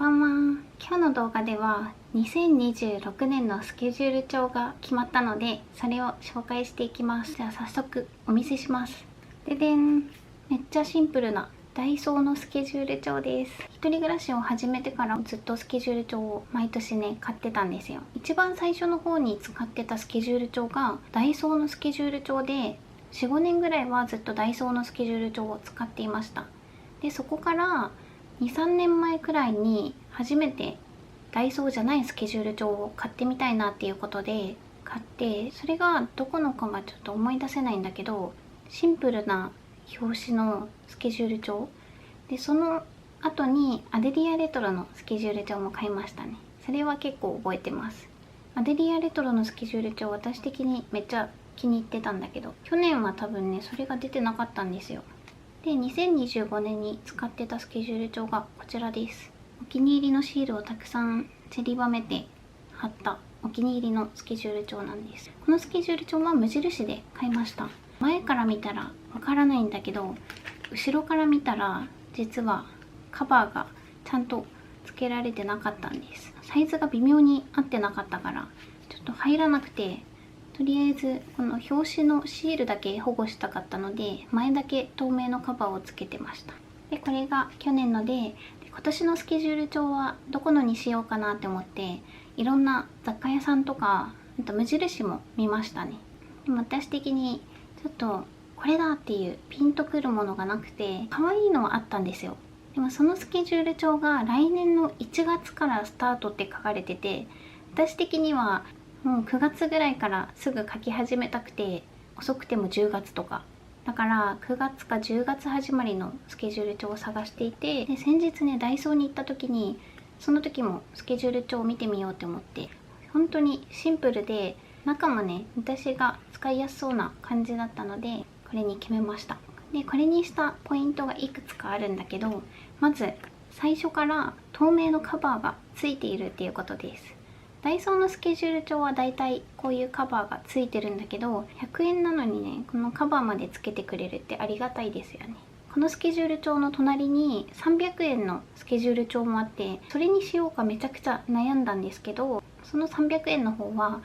ばんは。今日の動画では2026年のスケジュール帳が決まったので、それを紹介していきます。じゃあ早速お見せします。ででん。めっちゃシンプルなダイソーのスケジュール帳です。一人暮らしを始めてからずっとスケジュール帳を毎年ね買ってたんですよ。一番最初の方に使ってたスケジュール帳がダイソーのスケジュール帳で、4、5年ぐらいはずっとダイソーのスケジュール帳を使っていました。でそこから2、3年前くらいに初めてダイソーじゃないスケジュール帳を買ってみたいなっていうことで買って、それがどこのかがちょっと思い出せないんだけど、シンプルな表紙のスケジュール帳で、その後にアデリアレトロのスケジュール帳も買いましたね。それは結構覚えてます。アデリアレトロのスケジュール帳、私的にめっちゃ気に入ってたんだけど、去年は多分ねそれが出てなかったんですよ。で、2025年に使ってたスケジュール帳がこちらです。お気に入りのシールをたくさん散りばめて貼ったお気に入りのスケジュール帳なんです。このスケジュール帳は無印で買いました。前から見たらわからないんだけど、後ろから見たら実はカバーがちゃんと付けられてなかったんです。サイズが微妙に合ってなかったからちょっと入らなくて、とりあえずこの表紙のシールだけ保護したかったので、前だけ透明のカバーをつけてました。でこれが去年ので、今年のスケジュール帳はどこのにしようかなって思って、いろんな雑貨屋さんとかあと無印も見ましたね。でも私的にちょっとこれだっていうピンとくるものがなくて、可愛いのはあったんですよ。でもそのスケジュール帳が来年の1月からスタートって書かれてて、私的にはもう9月ぐらいからすぐ書き始めたくて、遅くても10月とかだから9月か10月始まりのスケジュール帳を探していて、で先日ねダイソーに行った時にその時もスケジュール帳を見てみようと思って、本当にシンプルで中もね私が使いやすそうな感じだったので、これに決めました。でこれにしたポイントがいくつかあるんだけど、まず最初から透明のカバーがついているっていうことです。ダイソーのスケジュール帳はだいたいこういうカバーがついてるんだけど、100円なのにねこのカバーまでつけてくれるってありがたいですよね。このスケジュール帳の隣に300円のスケジュール帳もあって、それにしようかめちゃくちゃ悩んだんですけど、その300円の方は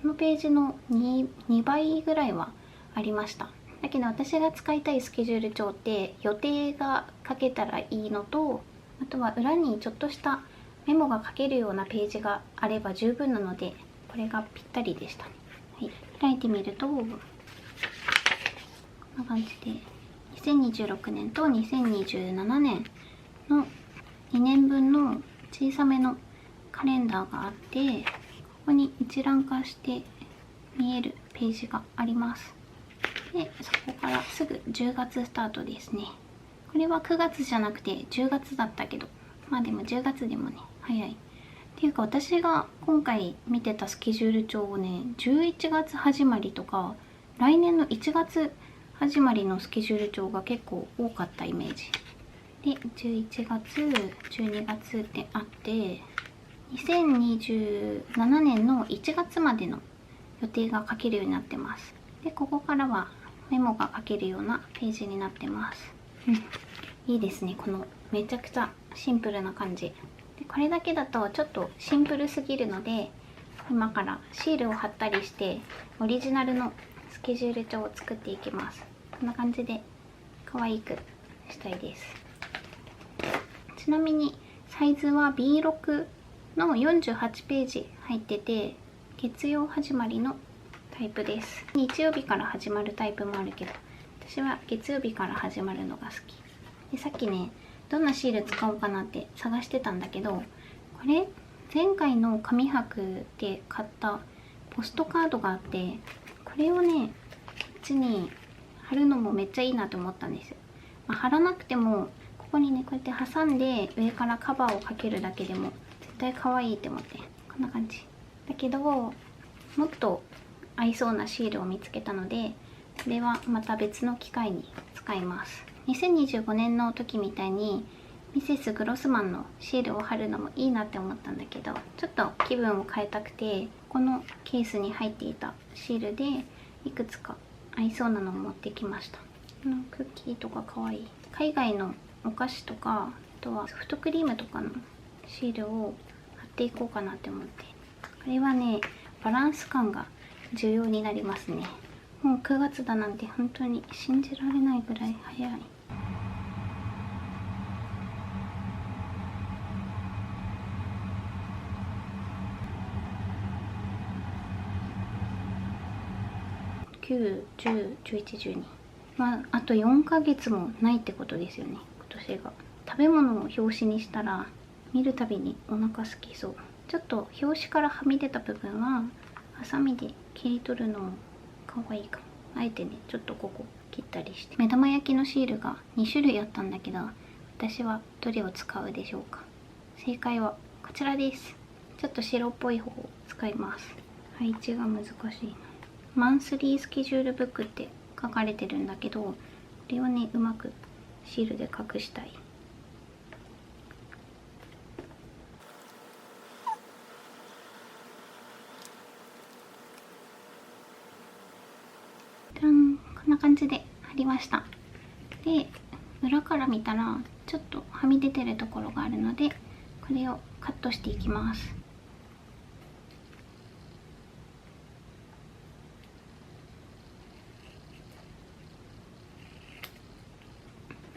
このページの 2倍ぐらいはありました。だけど私が使いたいスケジュール帳って予定が書けたらいいのと、あとは裏にちょっとしたメモが書けるようなページがあれば十分なので、これがぴったりでしたね。はい、開いてみるとこんな感じで2026年と2027年の2年分の小さめのカレンダーがあって、ここに一覧化して見えるページがあります。でそこからすぐ10月スタートですね。これは9月じゃなくて10月だったけど、まあでも10月でもね早いっていうか、私が今回見てたスケジュール帳をね11月始まりとか来年の1月始まりのスケジュール帳が結構多かったイメージで、11月12月ってあって、2027年の1月までの予定が書けるようになってます。でここからはメモが書けるようなページになってます。いいですね、このめちゃくちゃシンプルな感じで。これだけだとちょっとシンプルすぎるので、今からシールを貼ったりしてオリジナルのスケジュール帳を作っていきます。こんな感じで可愛くしたいです。ちなみにサイズは B6 の48ページ入ってて、月曜始まりのタイプです。日曜日から始まるタイプもあるけど、私は月曜日から始まるのが好きで、さっきねどんなシール使おうかなって探してたんだけど、これ前回の紙箔で買ったポストカードがあって、これをねこっちに貼るのもめっちゃいいなと思ったんですよ。貼らなくてもここにねこうやって挟んで上からカバーをかけるだけでも絶対可愛いって思って、こんな感じだけどもっと合いそうなシールを見つけたので、これはまた別の機会に使います。2025年の時みたいにミセスグロスマンのシールを貼るのもいいなって思ったんだけど、ちょっと気分を変えたくてこのケースに入っていたシールでいくつか合いそうなのを持ってきました。クッキーとかかわいい、海外のお菓子とか、あとはソフトクリームとかのシールを貼っていこうかなって思って。これはね、バランス感が重要になりますね。もう9月だなんて本当に信じられないぐらい早い。9、10、11、12。まあ、あと4ヶ月もないってことですよね、今年が。食べ物を表紙にしたら、見るたびにお腹空きそう。ちょっと表紙からはみ出た部分は、ハサミで切り取るのも可愛いかも。あえてね、ちょっとここ切ったりして。目玉焼きのシールが2種類あったんだけど、私はどれを使うでしょうか。正解はこちらです。ちょっと白っぽい方を使います。配置が難しいな。マンスリースケジュールブックって書かれてるんだけど、これをね、うまくシールで隠したい。こんな感じで貼りました。で、裏から見たらちょっとはみ出てるところがあるので、これをカットしていきます。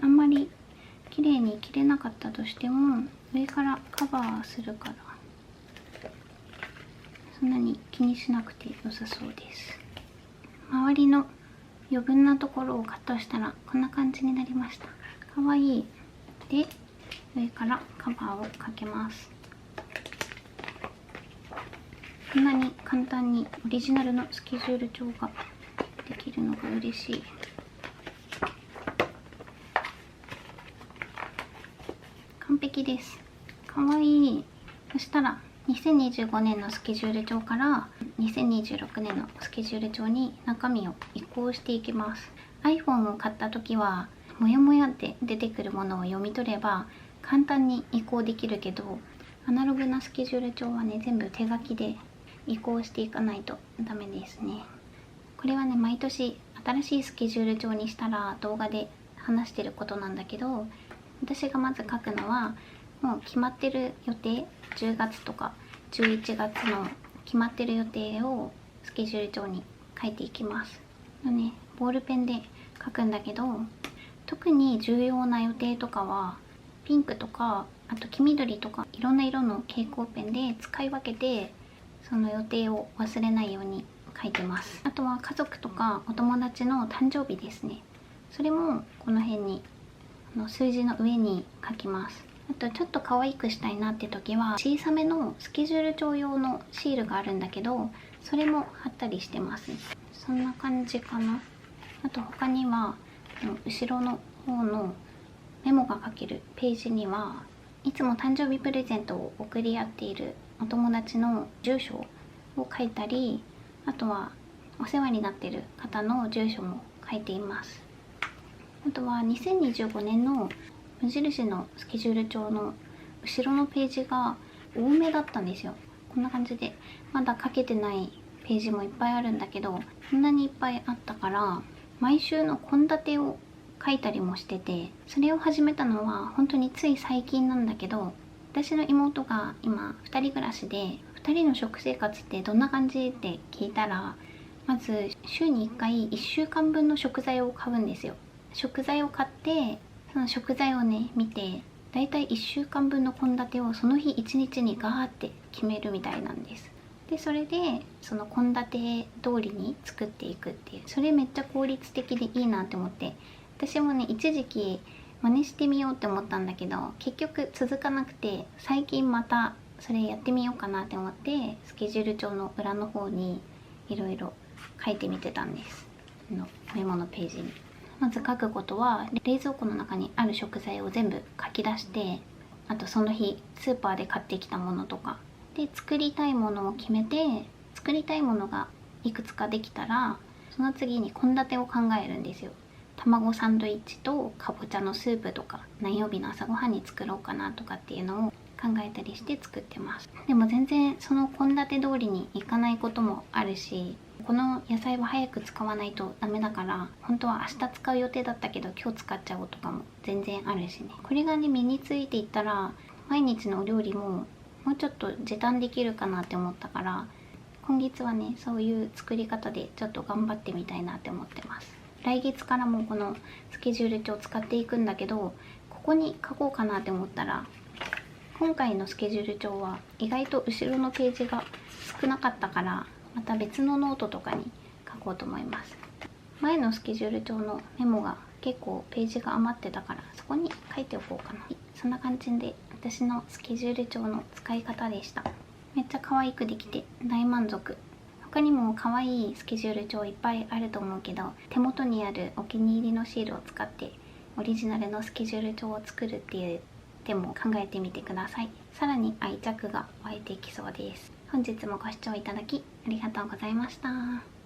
あんまり綺麗に切れなかったとしても、上からカバーするからそんなに気にしなくて良さそうです。周りの余分なところをカットしたらこんな感じになりました。かわいい。で、上からカバーをかけます。こんなに簡単にオリジナルのスケジュール帳ができるのが嬉しい。完璧です。かわいい。そしたら2025年のスケジュール帳から2026年のスケジュール帳に中身を移行していきます。 iPhone を買った時はモヤモヤって出てくるものを読み取れば簡単に移行できるけど、アナログなスケジュール帳はね、全部手書きで移行していかないとダメですね。これはね、毎年新しいスケジュール帳にしたら動画で話してることなんだけど、私がまず書くのはもう決まってる予定、10月とか11月の決まってる予定をスケジュール帳に書いていきます。ね、ボールペンで書くんだけど、特に重要な予定とかはピンクとか、あと黄緑とかいろんな色の蛍光ペンで使い分けて、その予定を忘れないように書いてます。あとは家族とかお友達の誕生日ですね。それもこの辺に数字の上に書きます。あとちょっと可愛くしたいなって時は小さめのスケジュール帳用のシールがあるんだけど、それも貼ったりしてます。そんな感じかな。あと他には後ろの方のメモが書けるページにはいつも誕生日プレゼントを送り合っているお友達の住所を書いたり、あとはお世話になっている方の住所も書いています。あとは2025年の無印のスケジュール帳の後ろのページが多めだったんですよ。こんな感じでまだ書けてないページもいっぱいあるんだけど、こんなにいっぱいあったから毎週の献立を書いたりもしてて、それを始めたのは本当につい最近なんだけど、私の妹が今2人暮らしで、2人の食生活ってどんな感じって聞いたら、まず週に1回1週間分の食材を買うんですよ。食材を買ってその食材をね見て、だいたい1週間分の献立をその日1日にガーって決めるみたいなんです。でそれでその献立通りに作っていくっていう、それめっちゃ効率的でいいなって思って、私もね一時期真似してみようって思ったんだけど結局続かなくて、最近またそれやってみようかなって思ってスケジュール帳の裏の方にいろいろ書いてみてたんです。メモのページにまず書くことは、冷蔵庫の中にある食材を全部書き出して、あとその日スーパーで買ってきたものとかで作りたいものを決めて、作りたいものがいくつかできたらその次に献立を考えるんですよ。卵サンドイッチとかぼちゃのスープとか、何曜日の朝ごはんに作ろうかなとかっていうのを考えたりして作ってます。でも全然その献立通りにいかないこともあるし、この野菜は早く使わないとダメだから、本当は明日使う予定だったけど今日使っちゃおうとかも全然あるしね。これがね身についていったら毎日のお料理ももうちょっと時短できるかなって思ったから、今月はねそういう作り方でちょっと頑張ってみたいなって思ってます。来月からもこのスケジュール帳を使っていくんだけど、ここに書こうかなって思ったら、今回のスケジュール帳は意外と後ろのページが少なかったから、また別のノートとかに書こうと思います。前のスケジュール帳のメモが結構ページが余ってたから、そこに書いておこうかな。そんな感じで私のスケジュール帳の使い方でした。めっちゃ可愛くできて大満足。他にも可愛いスケジュール帳いっぱいあると思うけど、手元にあるお気に入りのシールを使ってオリジナルのスケジュール帳を作るっていう手も考えてみてください。さらに愛着が湧いてきそうです。本日もご視聴いただきありがとうございました。